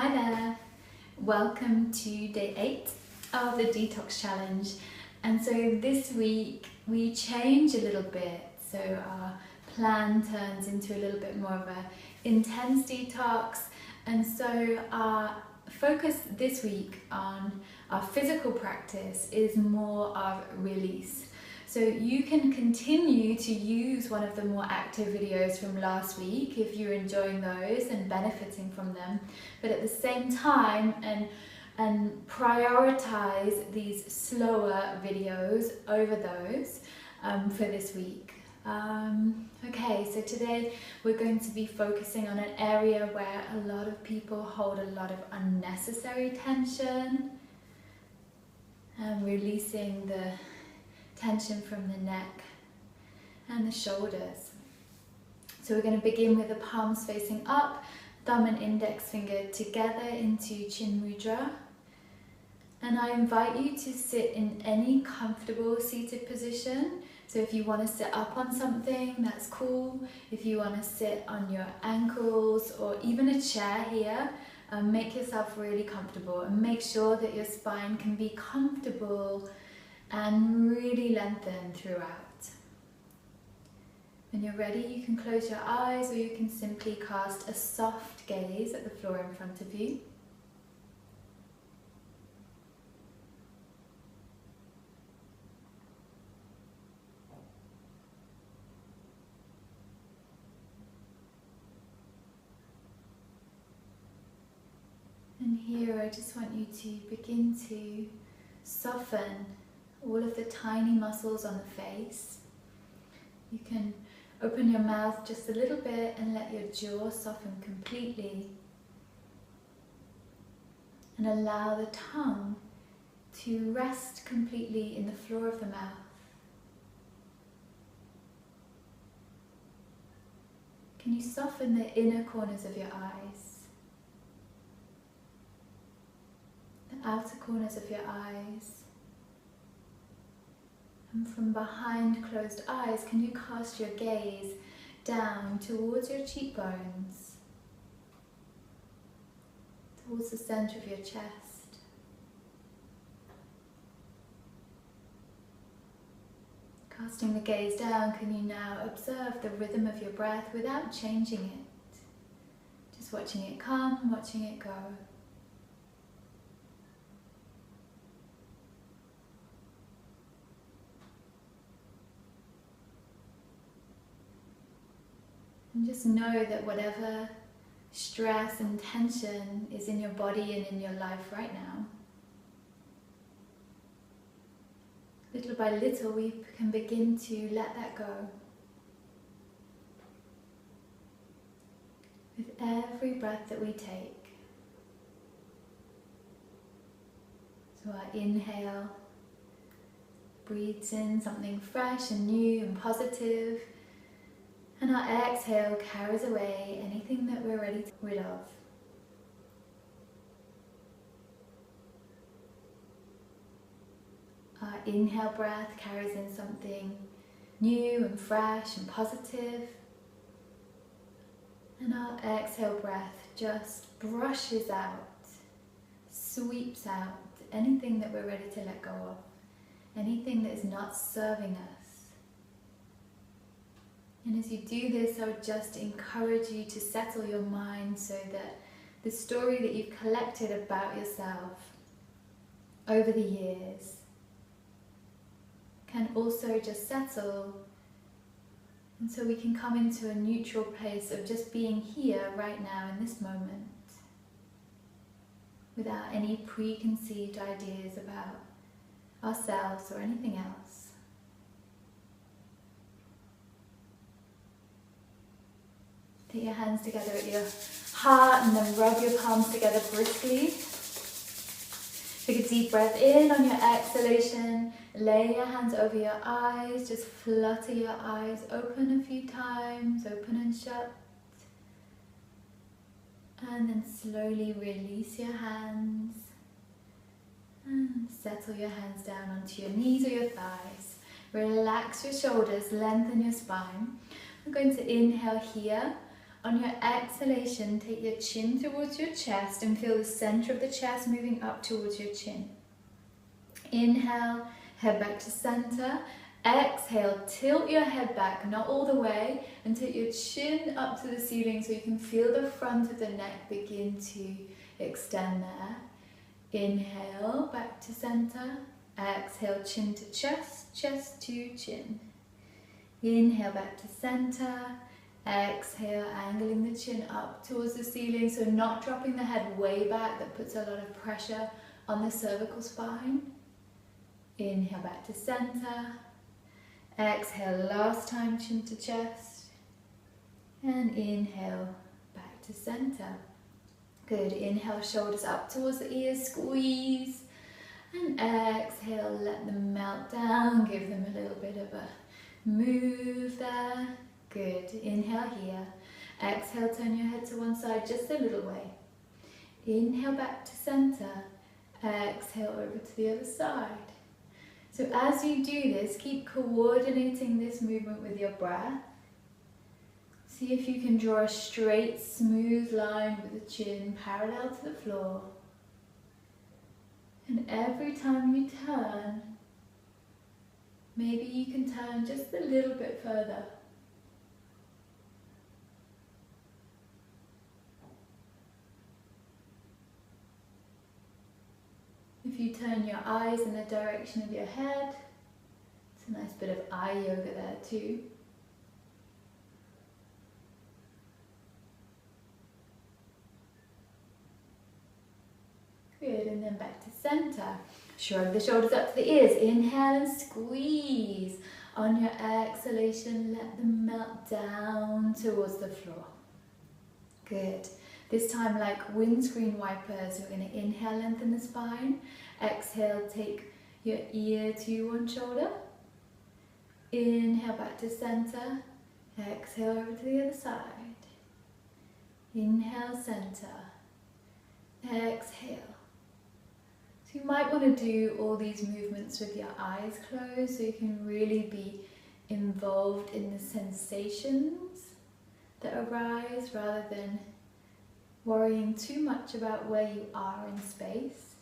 Hi there, welcome to day 8 of the detox challenge. And so this week we change a little bit, so our plan turns into a little bit more of a intense detox, and so our focus this week on our physical practice is more of release. So you can continue to use one of the more active videos from last week if you're enjoying those and benefiting from them, but at the same time and prioritize these slower videos over those for this week. Okay, so today we're going to be focusing on an area where a lot of people hold a lot of unnecessary tension and releasing the tension from the neck and the shoulders. So we're going to begin with the palms facing up, thumb and index finger together into Chin Mudra. And I invite you to sit in any comfortable seated position. So if you want to sit up on something, that's cool. If you want to sit on your ankles or even a chair here, make yourself really comfortable and make sure that your spine can be comfortable and really lengthen throughout. When you're ready, you can close your eyes or you can simply cast a soft gaze at the floor in front of you. And here I just want you to begin to soften all of the tiny muscles on the face. You can open your mouth just a little bit and let your jaw soften completely. And allow the tongue to rest completely in the floor of the mouth. Can you soften the inner corners of your eyes? The outer corners of your eyes? And from behind closed eyes, can you cast your gaze down towards your cheekbones, towards the center of your chest. Casting the gaze down, can you now observe the rhythm of your breath without changing it? Just watching it come, watching it go. And just know that whatever stress and tension is in your body and in your life right now, little by little we can begin to let that go. With every breath that we take. So our inhale breathes in something fresh and new and positive. And our exhale carries away anything that we're ready to get rid of. Our inhale breath carries in something new and fresh and positive. And our exhale breath just brushes out, sweeps out anything that we're ready to let go of, anything that is not serving us. And as you do this, I would just encourage you to settle your mind so that the story that you've collected about yourself over the years can also just settle, and so we can come into a neutral place of just being here right now in this moment without any preconceived ideas about ourselves or anything else. Take your hands together at your heart and then rub your palms together briskly. Take a deep breath in on your exhalation. Lay your hands over your eyes. Just flutter your eyes open a few times, open and shut. And then slowly release your hands. And settle your hands down onto your knees or your thighs. Relax your shoulders, lengthen your spine. We're going to inhale here On your exhalation, take your chin towards your chest and feel the center of the chest moving up towards your chin. Inhale, head back to center. Exhale, tilt your head back, not all the way, and take your chin up to the ceiling so you can feel the front of the neck begin to extend there. Inhale, back to center. Exhale, chin to chest, chest to chin. Inhale, back to center. Exhale, angling the chin up towards the ceiling, so not dropping the head way back. That puts a lot of pressure on the cervical spine. Inhale, back to center. Exhale, last time, chin to chest. And inhale, back to center. Good. Inhale, shoulders up towards the ears, squeeze. And exhale, let them melt down. Give them a little bit of a move there. Good. Inhale here. Exhale, turn your head to one side just a little way. Inhale, back to center. Exhale, over to the other side. So as you do this, keep coordinating this movement with your breath. See if you can draw a straight, smooth line with the chin parallel to the floor. And every time you turn, maybe you can turn just a little bit further. If you turn your eyes in the direction of your head, it's a nice bit of eye yoga there too. Good, and then back to center. Shrug the shoulders up to the ears. Inhale and squeeze. On your exhalation, let them melt down towards the floor. Good. This time, like windscreen wipers, we're going to inhale, lengthen the spine. Exhale, take your ear to one shoulder. Inhale, back to center. Exhale, over to the other side. Inhale, center. Exhale. So you might want to do all these movements with your eyes closed so you can really be involved in the sensations that arise rather than worrying too much about where you are in space.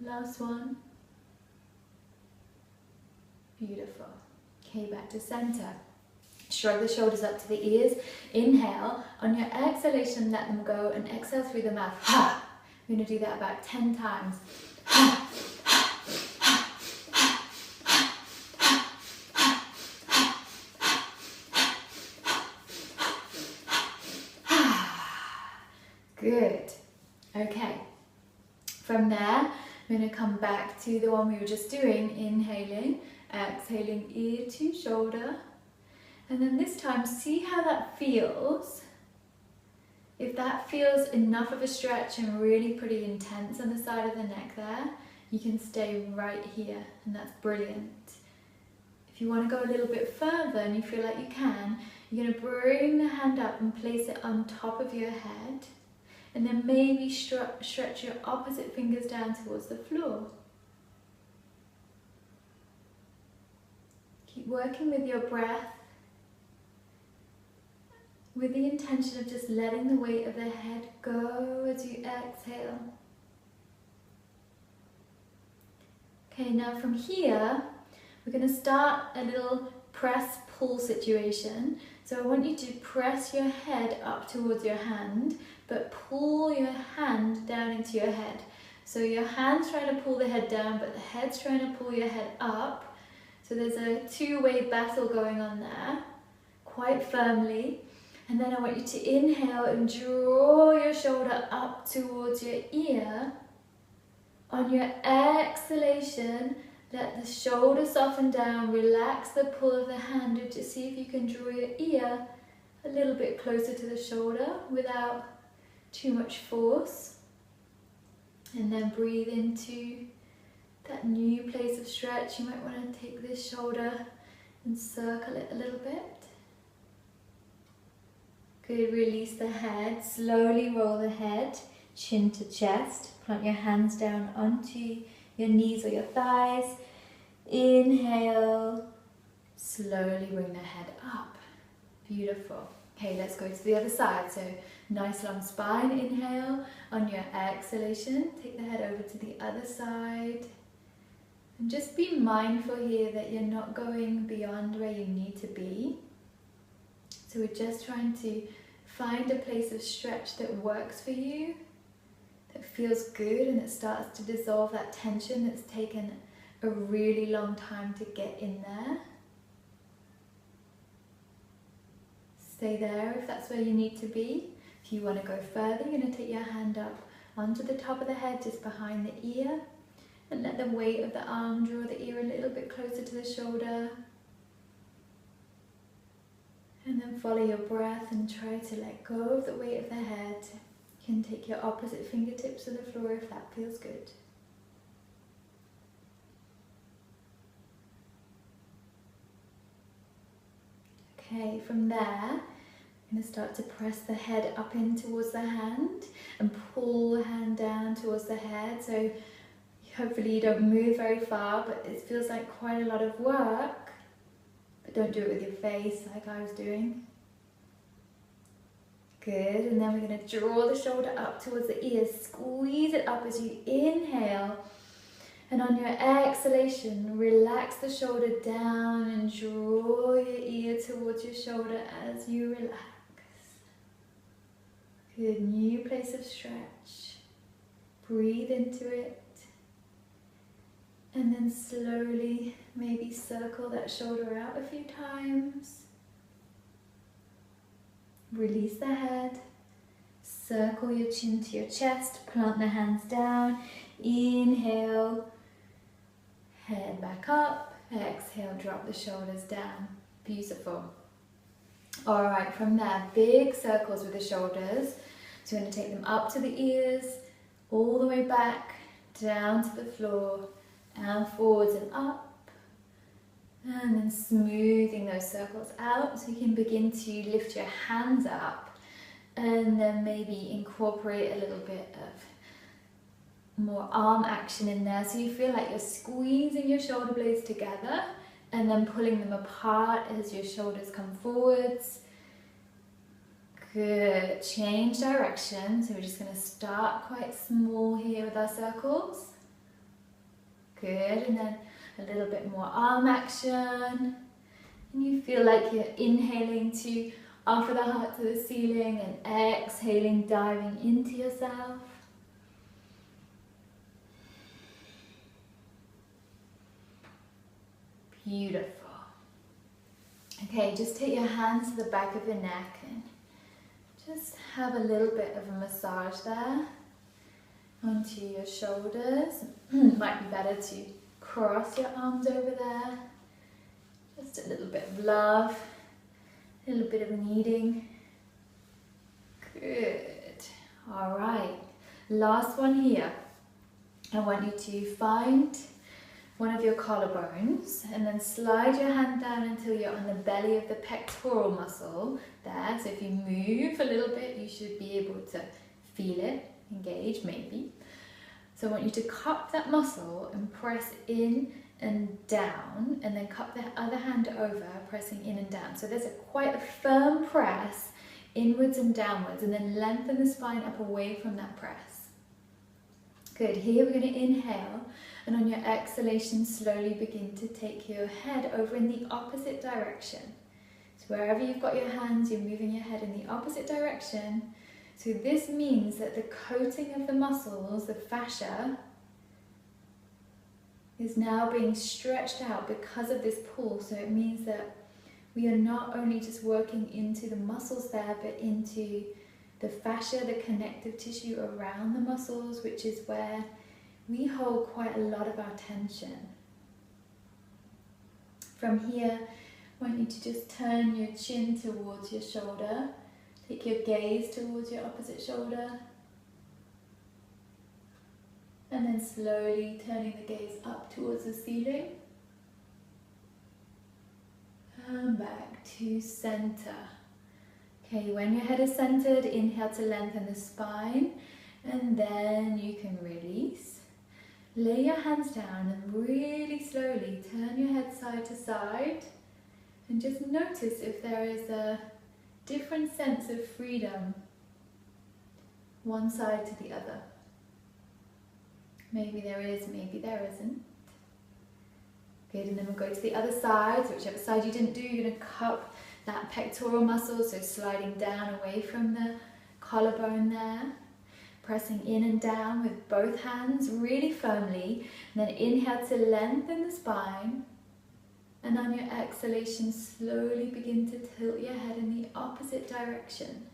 Last one. Beautiful. Okay, back to center. Shrug the shoulders up to the ears. Inhale. On your exhalation, let them go and exhale through the mouth. Ha! We're going to do that about 10 times. Ha! Good. Okay. From there, I'm going to come back to the one we were just doing. Inhaling, exhaling, ear to shoulder. And then this time, see how that feels. If that feels enough of a stretch and really pretty intense on the side of the neck there, you can stay right here, and that's brilliant. If you want to go a little bit further and you feel like you can, you're going to bring the hand up and place it on top of your head. And then maybe stretch your opposite fingers down towards the floor. Keep working with your breath, with the intention of just letting the weight of the head go as you exhale. Okay, now from here, we're going to start a little press-pull situation. So I want you to press your head up towards your hand, but pull your hand down into your head. So your hand's trying to pull the head down, but the head's trying to pull your head up. So there's a two-way battle going on there, quite firmly. And then I want you to inhale and draw your shoulder up towards your ear. On your exhalation, let the shoulder soften down, relax the pull of the hand, and just see if you can draw your ear a little bit closer to the shoulder without too much force. And then breathe into that new place of stretch. You might want to take this shoulder and circle it a little bit. Good, release the head, slowly roll the head, chin to chest. Plant your hands down onto your knees or your thighs. Inhale, slowly bring the head up. Beautiful. Okay, let's go to the other side. So nice long spine, inhale. On your exhalation, take the head over to the other side. And just be mindful here that you're not going beyond where you need to be. So we're just trying to find a place of stretch that works for you, that feels good, and that starts to dissolve that tension that's taken a really long time to get in there. Stay there if that's where you need to be. If you want to go further, you're going to take your hand up onto the top of the head, just behind the ear, and let the weight of the arm draw the ear a little bit closer to the shoulder. And then follow your breath and try to let go of the weight of the head. You can take your opposite fingertips to the floor if that feels good. Okay, from there, I'm going to start to press the head up in towards the hand and pull the hand down towards the head. So hopefully you don't move very far, but it feels like quite a lot of work. But don't do it with your face like I was doing. Good, and then we're going to draw the shoulder up towards the ears. Squeeze it up as you inhale. And on your exhalation, relax the shoulder down and draw your ear towards your shoulder as you relax. Good, new place of stretch. Breathe into it. And then slowly, maybe circle that shoulder out a few times. Release the head. Circle your chin to your chest. Plant the hands down. Inhale. Head back up. Exhale, drop the shoulders down. Beautiful. Alright, from there, big circles with the shoulders. So you're going to take them up to the ears, all the way back, down to the floor, and forwards and up. And then smoothing those circles out so you can begin to lift your hands up. And then maybe incorporate a little bit of more arm action in there, so you feel like you're squeezing your shoulder blades together and then pulling them apart as your shoulders come forwards. Good. Change direction. So we're just going to start quite small here with our circles. Good. And then a little bit more arm action. And you feel like you're inhaling to offer the heart to the ceiling and exhaling, diving into yourself. Beautiful. Okay, just take your hands to the back of your neck and just have a little bit of a massage there onto your shoulders. Might be better to cross your arms over there. Just a little bit of love, a little bit of kneading. Good. All right. Last one here. I want you to find one of your collarbones and then slide your hand down until you're on the belly of the pectoral muscle there. So if you move a little bit, you should be able to feel it, engage maybe. So I want you to cup that muscle and press in and down, and then cup the other hand over, pressing in and down. So there's quite a firm press inwards and downwards, and then lengthen the spine up away from that press. Good. Here we're going to inhale, and on your exhalation, slowly begin to take your head over in the opposite direction. So wherever you've got your hands, you're moving your head in the opposite direction. So this means that the coating of the muscles, the fascia, is now being stretched out because of this pull. So it means that we are not only just working into the muscles there, but into the fascia, the connective tissue around the muscles, which is where we hold quite a lot of our tension. From here, I want you to just turn your chin towards your shoulder. Take your gaze towards your opposite shoulder. And then slowly turning the gaze up towards the ceiling. And back to center. Okay, when your head is centered, inhale to lengthen the spine. And then you can release. lay your hands down and really slowly turn your head side to side, and just notice if there is a different sense of freedom one side to the other. Maybe there is, maybe there isn't. Good, and then we'll go to the other side. So whichever side you didn't do, you're going to cup that pectoral muscle, so sliding down away from the collarbone there. Pressing in and down with both hands really firmly. And then inhale to lengthen the spine. And on your exhalation, slowly begin to tilt your head in the opposite direction.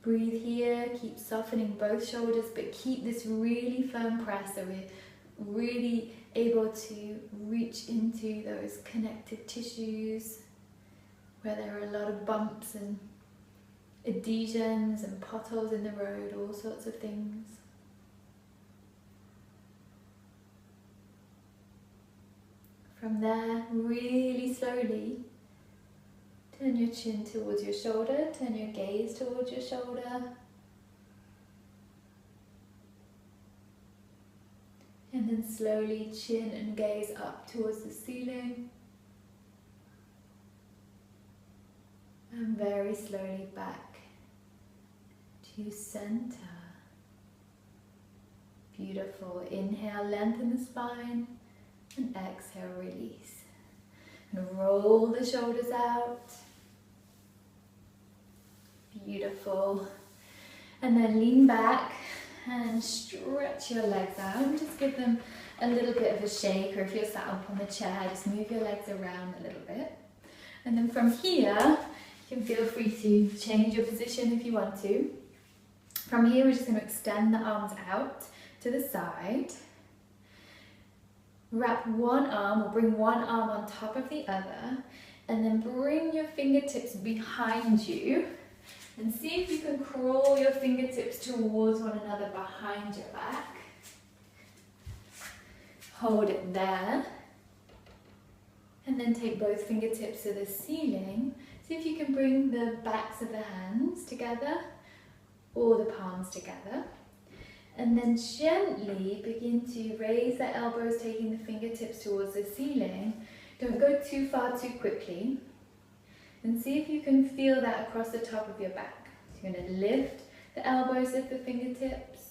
Breathe here, keep softening both shoulders, but keep this really firm press so we're really able to reach into those connective tissues where there are a lot of bumps and adhesions and potholes in the road, all sorts of things. From there, really slowly, turn your chin towards your shoulder, turn your gaze towards your shoulder. And then slowly chin and gaze up towards the ceiling. And very slowly back to center. Beautiful. Inhale, lengthen the spine. And exhale, release. And roll the shoulders out. Beautiful. And then lean back and stretch your legs out. Just give them a little bit of a shake, or if you're sat up on the chair, just move your legs around a little bit. And then from here, you can feel free to change your position if you want to. From here, we're just going to extend the arms out to the side. Wrap one arm, or bring one arm on top of the other, and then bring your fingertips behind you. And see if you can crawl your fingertips towards one another behind your back. Hold it there. And then take both fingertips to the ceiling. See if you can bring the backs of the hands together or the palms together. And then gently begin to raise the elbows, taking the fingertips towards the ceiling. Don't go too far too quickly. And see if you can feel that across the top of your back. So you're going to lift the elbows, lift the fingertips.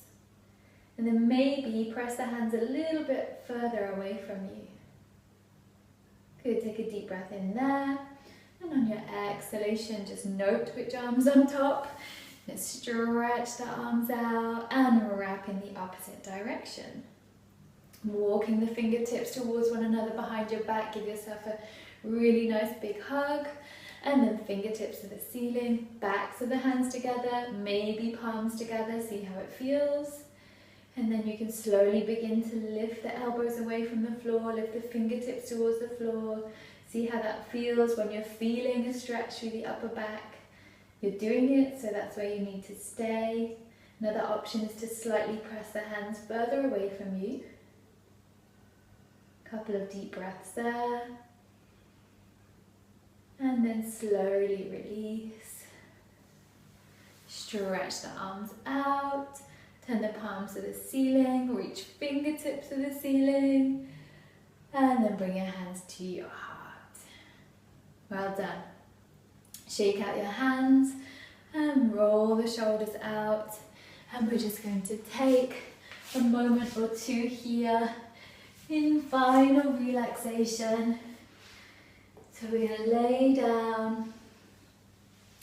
And then maybe press the hands a little bit further away from you. Good, take a deep breath in there. And on your exhalation, just note which arm's on top. And stretch the arms out and wrap in the opposite direction. Walking the fingertips towards one another behind your back. Give yourself a really nice big hug. And then fingertips to the ceiling, backs of the hands together, maybe palms together, see how it feels. And then you can slowly begin to lift the elbows away from the floor, lift the fingertips towards the floor. See how that feels when you're feeling a stretch through the upper back. You're doing it, so that's where you need to stay. Another option is to slightly press the hands further away from you. Couple of deep breaths there. And then slowly release. Stretch the arms out. Turn the palms to the ceiling. Reach fingertips to the ceiling. And then bring your hands to your heart. Well done. Shake out your hands and roll the shoulders out. And we're just going to take a moment or two here in final relaxation. So we're going to lay down,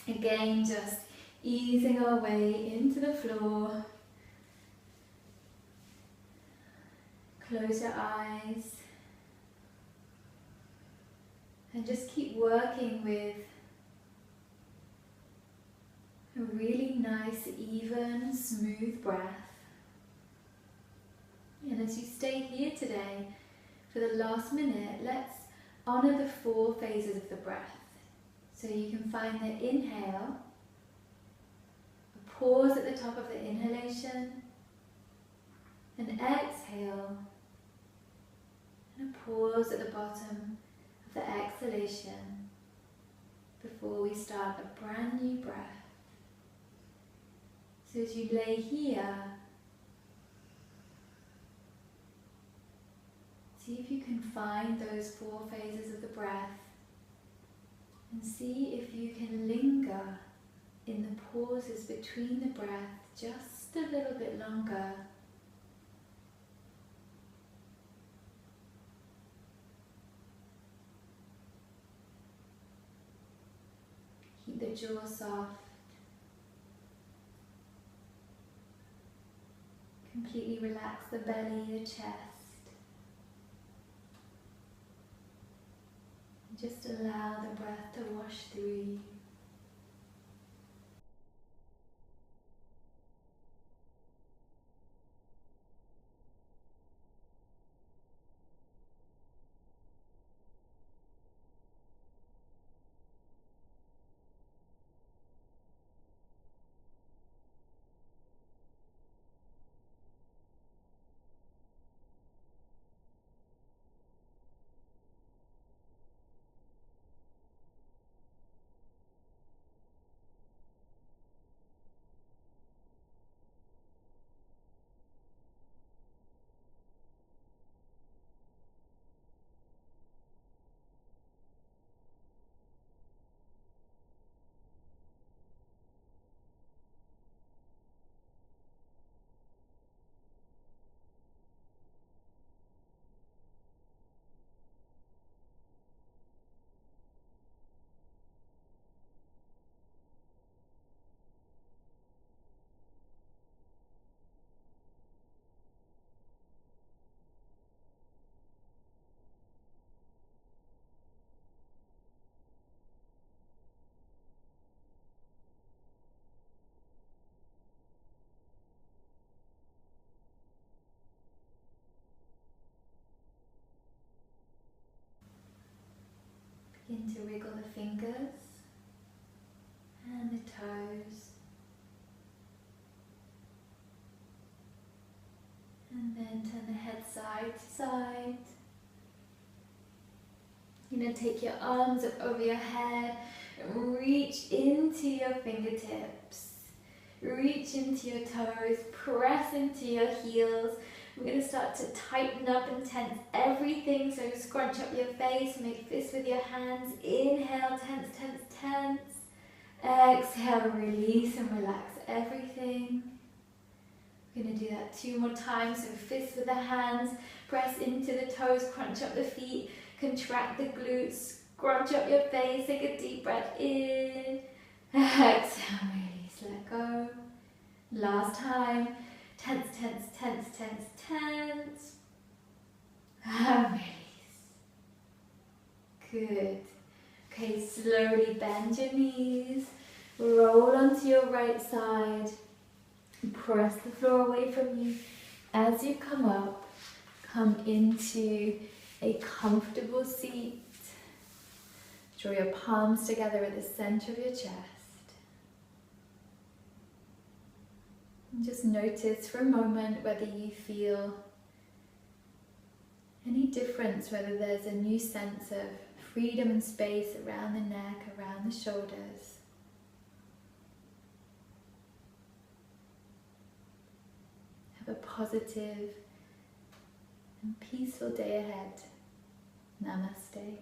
again just easing our way into the floor. Close your eyes and just keep working with a really nice, even, smooth breath. And as you stay here today for the last minute, let's honor the 4 phases of the breath. So you can find the inhale, a pause at the top of the inhalation, an exhale, and a pause at the bottom of the exhalation before we start a brand new breath. So as you lay here, can find those 4 phases of the breath and see if you can linger in the pauses between the breath just a little bit longer. Keep the jaw soft. Completely relax the belly, the chest. And just allow the breath to wash through you. Begin to wiggle the fingers and the toes, and then turn the head side to side. You're going to take your arms up over your head and reach into your fingertips. Reach into your toes, press into your heels. We're going to start to tighten up and tense everything. So scrunch up your face, make fists with your hands. Inhale, tense, tense, tense. Exhale, release and relax everything. We're going to do that 2 more times. So fists with the hands, press into the toes, crunch up the feet, contract the glutes, scrunch up your face, take a deep breath in. Exhale, release, let go. Last time. Tense, tense, tense, tense, tense. And release. Good. Okay, slowly bend your knees. Roll onto your right side. Press the floor away from you. As you come up, come into a comfortable seat. Draw your palms together at the center of your chest. And just notice for a moment whether you feel any difference, whether there's a new sense of freedom and space around the neck, around the shoulders. Have a positive and peaceful day ahead. Namaste.